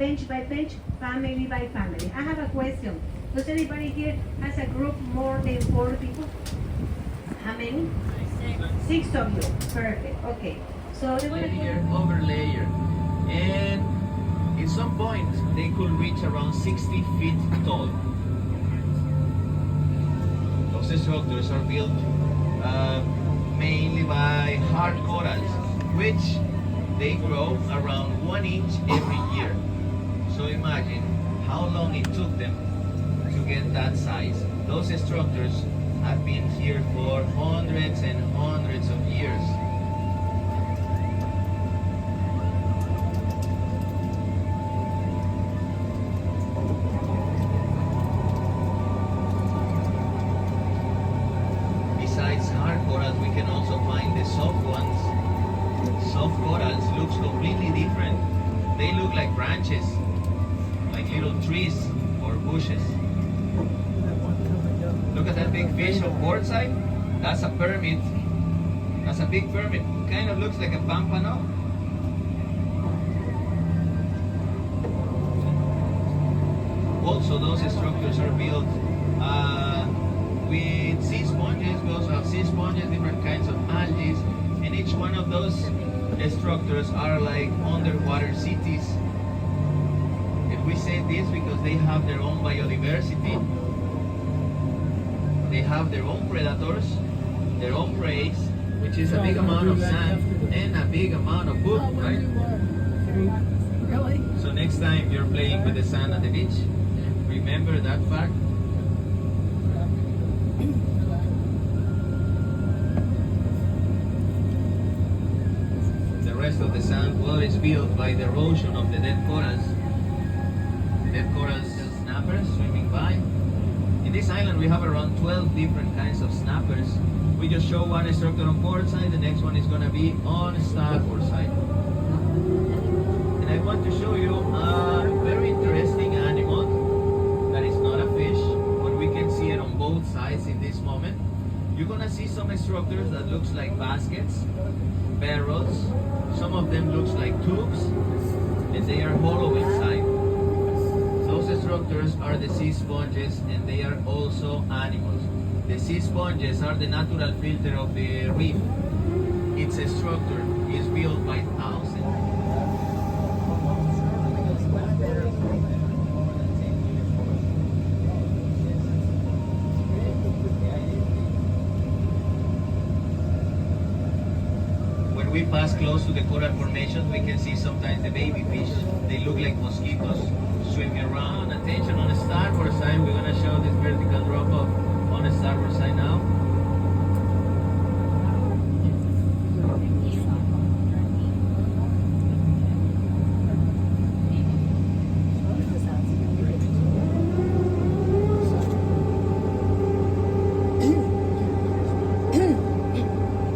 bench by bench, family by family. I have a question. Does anybody here has a group more than 4 people? How many? 6 of you. Perfect. Okay. So they want Layer over layer. And at some point, they could reach around 60 feet tall. Those structures are built mainly by hard corals, which they grow around 1 inch every year. So imagine how long it took them to get that size. Those structures have been here for hundreds and hundreds of years. Besides hard corals, we can also find the soft ones. Soft corals looks completely different. They look like branches, like little trees or bushes. Look at that big fish on port side. That's a permit. That's a big permit. Kind of looks like a pampano. Also, those structures are built with sea sponges. We also have sea sponges, different kinds of algae, and each one of those structures are like underwater cities. And we say this because they have their own biodiversity. They have their own predators, their own prey, which is a big amount of sand and a big amount of poop, right? Really? So next time you're playing with the sand at the beach, remember that fact. The rest of the sand floor is built by the erosion of the dead corals. The dead corals, snappers swimming by. In this island we have around 12 different kinds of snappers. We just show one structure on port side, the next one is going to be on starboard side. And I want to show you a very interesting animal that is not a fish, but we can see it on both sides in this moment. You're going to see some structures that looks like baskets, barrels, some of them looks like tubes, and they are hollow inside. Those structures are the sea sponges, and they are also animals. The sea sponges are the natural filter of the reef. Its structure is built by thousands. When we pass close to the coral formations, we can see sometimes the baby fish. They look like mosquitoes swimming around. Attention on the starboard side, we're going to show this vertical drop off on the starboard side now.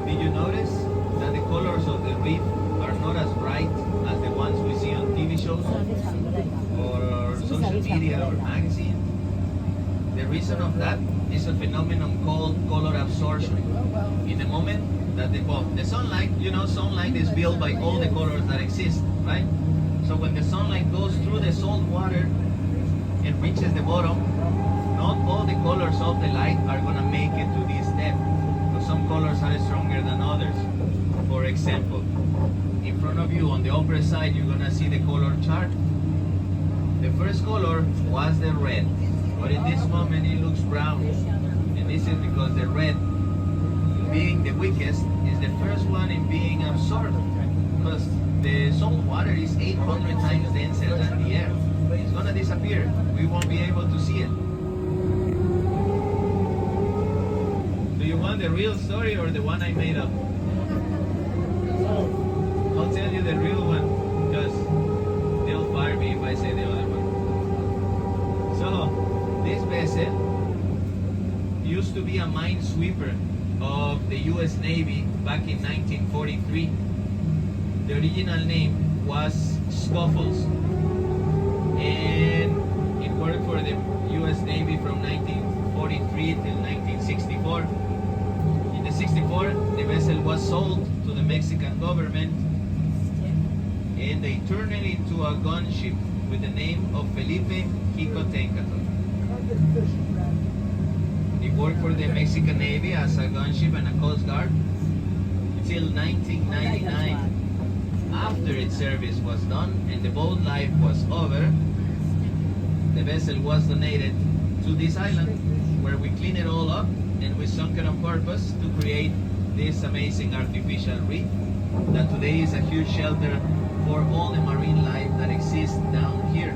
Did you notice that the colors of the reef are not as bright as the ones we see on TV shows or social media or magazine? The reason of that is a phenomenon called color absorption. In the moment that the sunlight, you know, sunlight is built by all the colors that exist, right? So when the sunlight goes through the salt water and reaches the bottom, not all the colors of the light are gonna make it to this depth. So some colors are stronger than others. For example, in front of you on the upper side, you're gonna see the color chart. The first color was the red, but in this moment it looks brown. And this is because the red, being the weakest, is the first one in being absorbed. Because the salt water is 800 times denser than the air. It's gonna disappear. We won't be able to see it. Do you want the real story or the one I made up? I'll tell you the real one, because they'll fire me if I say the other one. So, this vessel used to be a minesweeper of the US Navy back in 1943. The original name was Scuffles, and it worked for the US Navy from 1943 till 1964. In the 64, the vessel was sold to the Mexican government, and they turned it into a gunship with the name of Felipe Jicotencator. He worked for the Mexican Navy as a gunship and a coast guard till 1999. After its service was done and the boat life was over, the vessel was donated to this island, where we clean it all up and we sunk it on purpose to create this amazing artificial reef that today is a huge shelter for all the marine life that exists down here.